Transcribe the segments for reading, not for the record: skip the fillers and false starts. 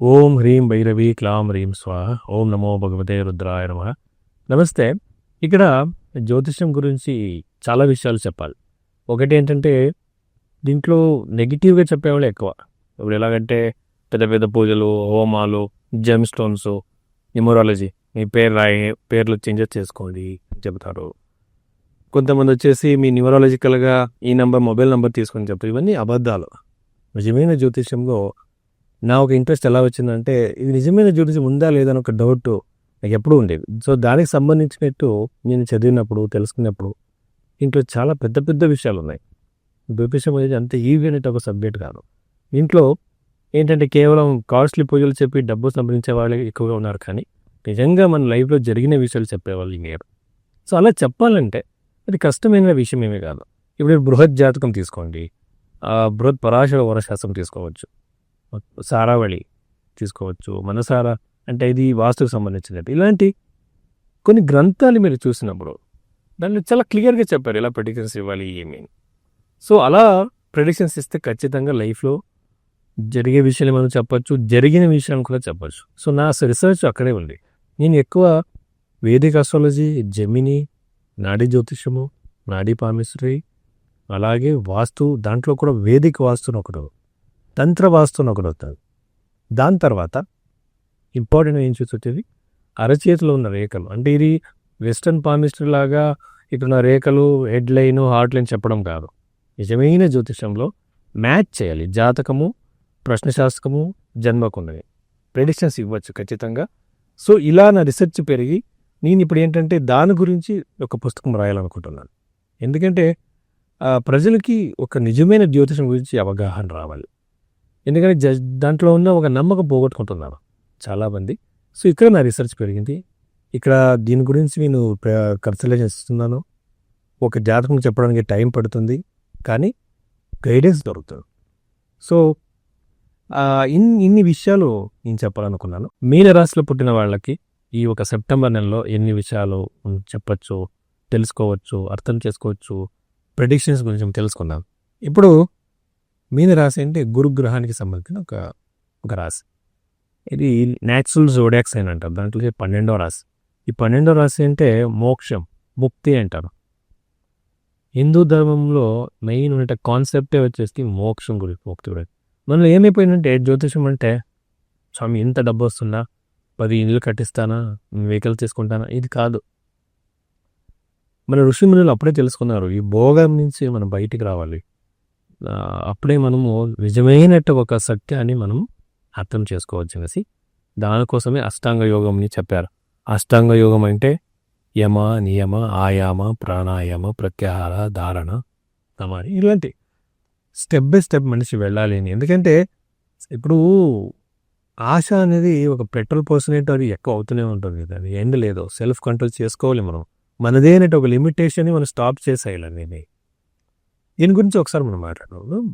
ఓం హ్రీం భైరవి క్లాం హ్రీం స్వాహ. ఓం నమో భగవతే రుద్రాయ నమః. నమస్తే. ఇక్కడ జ్యోతిష్యం గురించి చాలా విషయాలు చెప్పాలి. ఒకటి ఏంటంటే దీంట్లో నెగిటివ్గా చెప్పేవాళ్ళు ఎక్కువ. ఇప్పుడు ఎలాగంటే పెద్ద పెద్ద పూజలు, హోమాలు, జెమ్ స్టోన్స్, న్యూమరాలజీ, మీ పేర్లు చేంజెస్ చేసుకోండి అని చెబుతారు. కొంతమంది వచ్చేసి మీ న్యూమరాలజికల్గా ఈ మొబైల్ నెంబర్ తీసుకొని చెప్తారు. ఇవన్నీ అబద్ధాలు. నిజమైన జ్యోతిష్యంలో నా ఒక ఇంట్రెస్ట్ ఎలా వచ్చిందంటే ఇది నిజమైన జ్యోతిషం ఉందా లేదా అని ఒక డౌట్ నాకు ఎప్పుడూ ఉండేది. సో దానికి సంబంధించినట్టు నేను చదివినప్పుడు, తెలుసుకున్నప్పుడు ఇంట్లో చాలా పెద్ద పెద్ద విషయాలు ఉన్నాయి. జ్యోతిషం అనేది అంత ఈజీ అనేది ఒక సబ్జెక్ట్ కాదు. ఇంట్లో ఏంటంటే కేవలం కాస్ట్లీ పూజలు చెప్పి డబ్బు సంపాదించే వాళ్ళే ఎక్కువగా ఉన్నారు, కానీ నిజంగా మన లైఫ్లో జరిగిన విషయాలు చెప్పేవాళ్ళు ఇంకేరు. సో అలా చెప్పాలంటే అది కష్టమైన విషయం ఏమీ కాదు. ఇప్పుడు బృహత్ జాతకం తీసుకోండి, బృహత్ పరాశర వరశాస్త్రం తీసుకోవచ్చు, సారావళి తీసుకోవచ్చు, మనసార అంటే ఇది వాస్తుకు సంబంధించినట్టు. ఇలాంటి కొన్ని గ్రంథాలు మీరు చూసినప్పుడు దాన్ని చాలా క్లియర్గా చెప్పారు ఎలా ప్రెడిక్షన్స్ ఇవ్వాలి ఏమి. సో అలా ప్రెడిక్షన్స్ ఇస్తే ఖచ్చితంగా లైఫ్లో జరిగే విషయాలు మనం చెప్పచ్చు, జరిగిన విషయాలు కూడా చెప్పచ్చు. సో నా రీసెర్చ్ అక్కడే ఉంది. నేను ఎక్కువ వేదిక ఆస్ట్రాలజీ, జెమిని, నాడీ జ్యోతిషము, నాడీ పామిస్ట్రీ, అలాగే వాస్తు, దాంట్లో కూడా వేదిక వాస్తుని ఒకటి, తంత్ర వాస్తుని ఒకటి అవుతుంది. దాని తర్వాత ఇంపార్టెంట్ ఏం చూసి అరచేతిలో ఉన్న రేఖలు, అంటే ఇది వెస్టర్న్ పామిస్ట్రీ లాగా ఇక్కడ రేఖలు, హెడ్ లైన్, హార్ట్ లైన్ చెప్పడం కాదు. నిజమైన జ్యోతిషంలో మ్యాచ్ చేయాలి. జాతకము, ప్రశ్నశాస్త్రము, జన్మకున్నవి ప్రెడిక్షన్స్ ఇవ్వచ్చు ఖచ్చితంగా. సో ఇలా నా రీసెర్చ్ పెరిగి నేను ఇప్పుడు ఏంటంటే దాని గురించి ఒక పుస్తకం రాయాలనుకుంటున్నాను. ఎందుకంటే ప్రజలకి ఒక నిజమైన జ్యోతిషం గురించి అవగాహన రావాలి. ఎందుకంటే దాంట్లో ఉన్న ఒక నమ్మకం పోగొట్టుకుంటున్నారు చాలామంది. సో ఇక్కడ నా రీసెర్చ్ పెరిగింది. ఇక్కడ దీని గురించి నేను కన్సల్టేషన్ ఇస్తున్నాను. ఒక జాతకం చెప్పడానికి టైం పడుతుంది, కానీ గైడెన్స్ దొరుకుతుంది. సో ఇన్ని విషయాలు నేను చెప్పాలనుకున్నాను. మీనరాశిలో పుట్టిన వాళ్ళకి ఈ ఒక సెప్టెంబర్ నెలలో ఎన్ని విషయాలు చెప్పచ్చు, తెలుసుకోవచ్చు, అర్థం చేసుకోవచ్చు, ప్రెడిక్షన్స్ గురించి తెలుసుకున్నాను. ఇప్పుడు మీనరాశి అంటే గురుగ్రహానికి సంబంధించిన ఒక రాశి. ఇది న్యాచురల్ జోడియాక్ సైన్ అంటారు. దాంట్లో 12వ రాశి. ఈ 12వ రాశి అంటే మోక్షం, ముక్తి అంటారు. హిందూ ధర్మంలో మెయిన్ ఉండే కాన్సెప్టే వచ్చేసి మోక్షం గురించి, ముక్తి గురించి. మనలో ఏమైపోయిందంటే జ్యోతిషం అంటే స్వామి ఇంత డబ్బు వస్తుందా, 10 ఇళ్ళు కట్టిస్తానా, వెహికల్ తీసుకుంటానా, ఇది కాదు. మన ఋషిమునులు అప్పుడే తెలుసుకున్నారు ఈ భోగం నుంచి మనం బయటికి రావాలి. అప్పుడే మనము నిజమైనట్టు ఒక సత్యాన్ని మనం అర్థం చేసుకోవచ్చు అనేసి దానికోసమే అష్టాంగ యోగంని చెప్పారు. అష్టాంగ యోగం అంటే యమ, నియమ, ఆయామ, ప్రాణాయామ, ప్రత్యాహార, ధారణ, సమాధి, ఇలాంటి స్టెప్ బై స్టెప్ మనిషి వెళ్ళాలి అని. ఎందుకంటే ఇప్పుడు ఆశ అనేది ఒక పెట్రోల్ పోసినట్టు అది ఎక్కువ అవుతూనే ఉంటుంది కదా, అది ఎండ్ లేదు. సెల్ఫ్ కంట్రోల్ చేసుకోవాలి మనం. మనదే అనేటి ఒక లిమిటేషన్ని మనం స్టాప్ చేసేయాలి. దీని గురించి ఒకసారి మనం మాట్లాడదాం.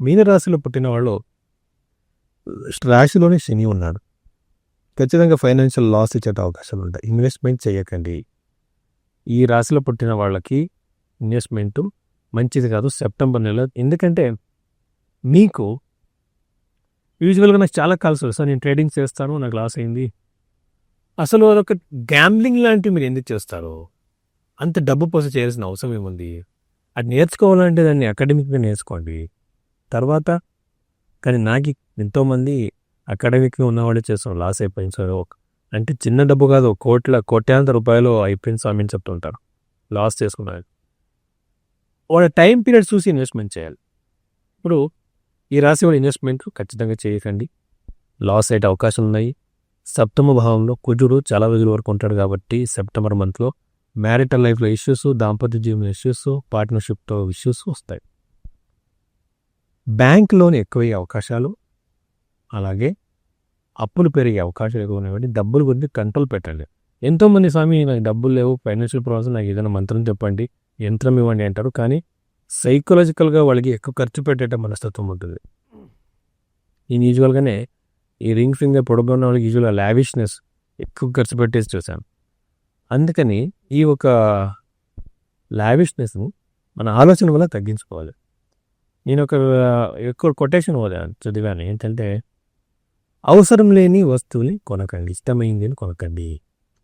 మీనరాశిలో పుట్టిన వాళ్ళు రాశిలోనే శని ఉన్నాడు. ఖచ్చితంగా ఫైనాన్షియల్ లాస్ ఇచ్చే అవకాశాలు ఉంటాయి. ఇన్వెస్ట్మెంట్ చేయకండి. ఈ రాశిలో పుట్టిన వాళ్ళకి ఇన్వెస్ట్మెంటు మంచిది కాదు సెప్టెంబర్ నెల. ఎందుకంటే మీకు యూజువల్గా నాకు చాలా కాల్స్ వస్తాయి, నేను ట్రేడింగ్ చేస్తాను, నాకు లాస్ అయింది. అసలు అదొక గ్యాంబ్లింగ్ లాంటివి మీరు ఎందుకు చేస్తారు? అంత డబ్బు పోసి చేయాల్సిన అవసరం ఏముంది? అది నేర్చుకోవాలంటే దాన్ని అకాడమిక్గా నేర్చుకోండి. తర్వాత కానీ నాకు ఎంతోమంది అకాడమిక్గా ఉన్నవాళ్ళే చేస్తాం, లాస్ అయిపోయింది. సో అంటే చిన్న డబ్బు కాదు, కోట్యాంతర రూపాయలు అయిపోయింది స్వామి అని చెప్తుంటారు లాస్ చేసుకున్నారు. వాళ్ళ టైం పీరియడ్ చూసి ఇన్వెస్ట్మెంట్ చేయాలి. ఇప్పుడు ఈ రాశి వాళ్ళ ఇన్వెస్ట్మెంట్ ఖచ్చితంగా చేయకండి, లాస్ అయ్యే అవకాశాలు ఉన్నాయి. సప్తమ భావంలో కుజుడు చాలా రోజుల వరకు ఉంటాడు కాబట్టి సెప్టెంబర్ మంత్లో మ్యారిటల్ లైఫ్లో ఇష్యూస్, దాంపత్య జీవన ఇష్యూస్, పార్ట్నర్షిప్తో ఇష్యూస్ వస్తాయి. బ్యాంక్ లోన్ ఎక్కువయ్యే అవకాశాలు, అలాగే అప్పులు పెరిగే అవకాశాలు ఎక్కువ ఉన్నాయి. డబ్బుల గురించి కంట్రోల్ పెట్టండి. ఎంతోమంది స్వామి నాకు డబ్బులు లేవు, ఫైనాన్షియల్ ప్రాబ్లమ్స్, నాకు ఏదైనా మంత్రం చెప్పండి, యంత్రం ఇవ్వండి అంటారు. కానీ సైకలాజికల్గా వాళ్ళకి ఎక్కువ ఖర్చు పెట్టేట మనస్తత్వం ఉంటుంది. నేను యూజువల్గానే ఈ రింగ్ ఫింగర్ పొడవుగా ఉన్న వాళ్ళకి యూజువల్గా లావిష్నెస్ ఎక్కువ ఖర్చు పెట్టేసి చూసాను. అందుకని ఈ ఒక లావిష్నెస్ను మన ఆలోచన వల్ల తగ్గించుకోవాలి. నేను ఒక ఎక్కువ కొటేషన్ చదివాను. ఏంటంటే అవసరం లేని వస్తువుని కొనకండి, ఇష్టమైంది కొనకండి.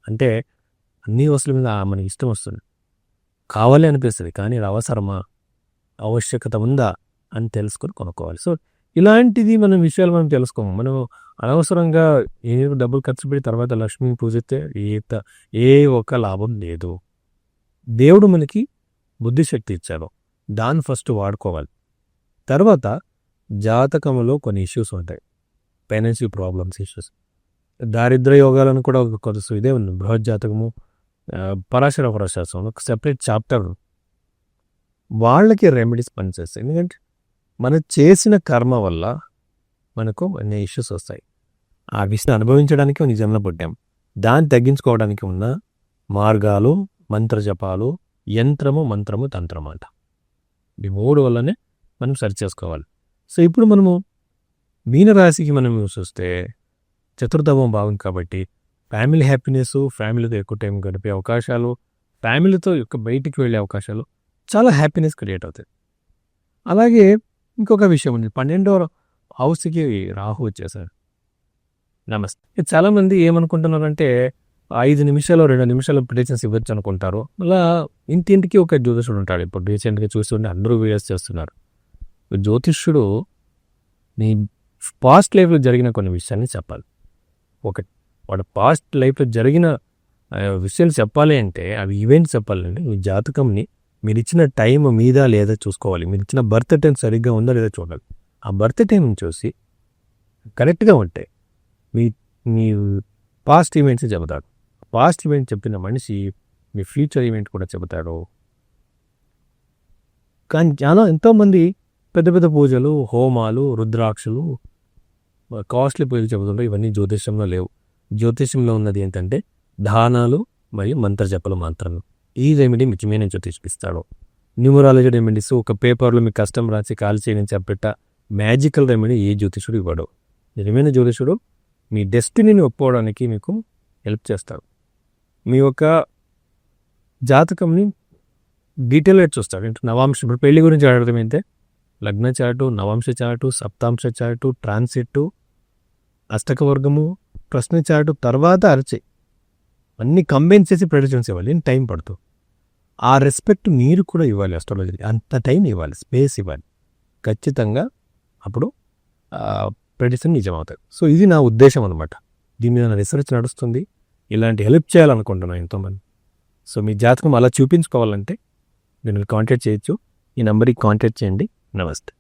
అంటే అన్ని వస్తువుల మీద మనకి ఇష్టం వస్తుంది, కావాలి అనిపిస్తుంది, కానీ ఇది అవసరమా, ఆవశ్యకత ఉందా అని తెలుసుకొని కొనుక్కోవాలి. సో ఇలాంటిది మనం విషయాలు మనం తెలుసుకోము. మనం అనవసరంగా ఏ డబ్బులు ఖర్చు పెట్టి తర్వాత లక్ష్మిని పూజిస్తే ఏ ఒక్క లాభం లేదు. దేవుడు మనకి బుద్ధిశక్తి ఇచ్చాడు, దాన్ని ఫస్ట్ వాడుకోవాలి. తర్వాత జాతకంలో కొన్ని ఇష్యూస్ ఉంటాయి, ఫైనాన్షియల్ ప్రాబ్లమ్స్ ఇష్యూస్, దారిద్ర యోగాలను కూడా కొంత ఇదే ఉంది. బృహజ్జాతకము, పరాశర పరశాస్త్రంలో ఒక సెపరేట్ చాప్టర్ వాళ్ళకి రెమెడీస్ పనిచేస్తాయి. ఎందుకంటే మనం చేసిన కర్మ వల్ల మనకు అన్ని ఇష్యూస్ వస్తాయి. ఆ విషయం అనుభవించడానికి నిజంగా పుట్టాం. దాన్ని తగ్గించుకోవడానికి ఉన్న మార్గాలు మంత్రజపాలు, యంత్రము, మంత్రము, తంత్రం అంట. ఈ 3 వల్లనే మనం సరి చేసుకోవాలి. సో ఇప్పుడు మనము మీనరాశికి మనం చూస్తే చతుర్థవం బాగుంది కాబట్టి ఫ్యామిలీ హ్యాపీనెస్, ఫ్యామిలీతో ఎక్కువ టైం గడిపే అవకాశాలు, ఫ్యామిలీతో బయటికి వెళ్ళే అవకాశాలు, చాలా హ్యాపీనెస్ క్రియేట్ అవుతాయి. అలాగే ఇంకొక విషయం ఉంది, 12వ హౌస్కి రాహు వచ్చేసారు. నమస్తే. చాలామంది ఏమనుకుంటున్నారంటే 5 నిమిషాలు 2 నిమిషాలు ప్రిడిక్షన్స్ ఇవ్వచ్చు అనుకుంటారు. అలా ఇంటింటికి ఒక జ్యోతిష్యుడు ఉంటాడు. ఇప్పుడు రీసెంట్గా చూస్తుంటే అందరూ వీడియోస్ చేస్తున్నారు. జ్యోతిష్యుడు నీ పాస్ట్ లైఫ్లో జరిగిన కొన్ని విషయాన్ని చెప్పాలి. ఒకటి, వాడు పాస్ట్ లైఫ్లో జరిగిన విషయాలు చెప్పాలి అంటే అవి ఈవెంట్స్ చెప్పాలంటే మీ జాతకంని మీరు ఇచ్చిన టైం మీద లేదా చూసుకోవాలి. మీరు ఇచ్చిన బర్త్ టైం సరిగ్గా ఉందా లేదా చూడాలి. ఆ బర్త్ టైం చూసి కరెక్ట్గా ఉంటే మీ పాస్ట్ ఈవెంట్స్ చెబుతాడు. పాస్ట్ ఈవెంట్ చెప్పిన మనిషి మీ ఫ్యూచర్ ఈవెంట్ కూడా చెబుతాడు. కానీ చాలా ఎంతోమంది పెద్ద పెద్ద పూజలు, హోమాలు, రుద్రాక్షలు, కాస్ట్లీ పూజలు చెబుతుంటారు. ఇవన్నీ జ్యోతిష్యంలో లేవు. జ్యోతిష్యంలో ఉన్నది ఏంటంటే దానాలు మరియు మంత్రజపలు మాత్రమే. ఈ రెమెడీ మితిమైన జ్యోతిష్పిస్తాడు. న్యూమరాలజీ రెమెడీస్ ఒక పేపర్లో మీ కష్టం రాసి కాల్ చేయని చెప్పేట మ్యాజికల్ రెమెడీ ఏ జ్యోతిషుడు ఇవ్వడు. నిజమైన జ్యోతిషుడు మీ డెస్టినీని ఒప్పుకోవడానికి మీకు హెల్ప్ చేస్తాడు. మీ యొక్క జాతకంని డీటెయిల్గా చూస్తాడు. అంటే నవాంశం, ఇప్పుడు పెళ్లి గురించి అడగడం అయితే లగ్న చాటు, నవాంశ చాటు, సప్తాంశ చాటు, ట్రాన్సిట్, అష్టక వర్గము, ప్రశ్న చాటు, తర్వాత అరచే అన్నీ కంబైన్ చేసి ప్రెడిక్షన్స్ ఇవ్వాలి. టైం పడుతుంది. ఆ రెస్పెక్ట్ మీరు కూడా ఇవ్వాలి. అస్ట్రాలజీ అంత టైం ఇవ్వాలి, స్పేస్ ఇవ్వాలి ఖచ్చితంగా. అప్పుడు ప్రెడిక్షన్ నిజమవుతుంది. సో ఇది నా ఉద్దేశం అనమాట. దీని మీద రీసెర్చ్ నడుస్తుంది. ఇలాంటి హెల్ప్ చేయాలనుకుంటున్నాను ఎంతోమంది. సో మీ జాతకం అలా చూపించుకోవాలంటే మీరు కాంటాక్ట్ చేయొచ్చు. ఈ నెంబర్కి కాంటాక్ట్ చేయండి. నమస్తే.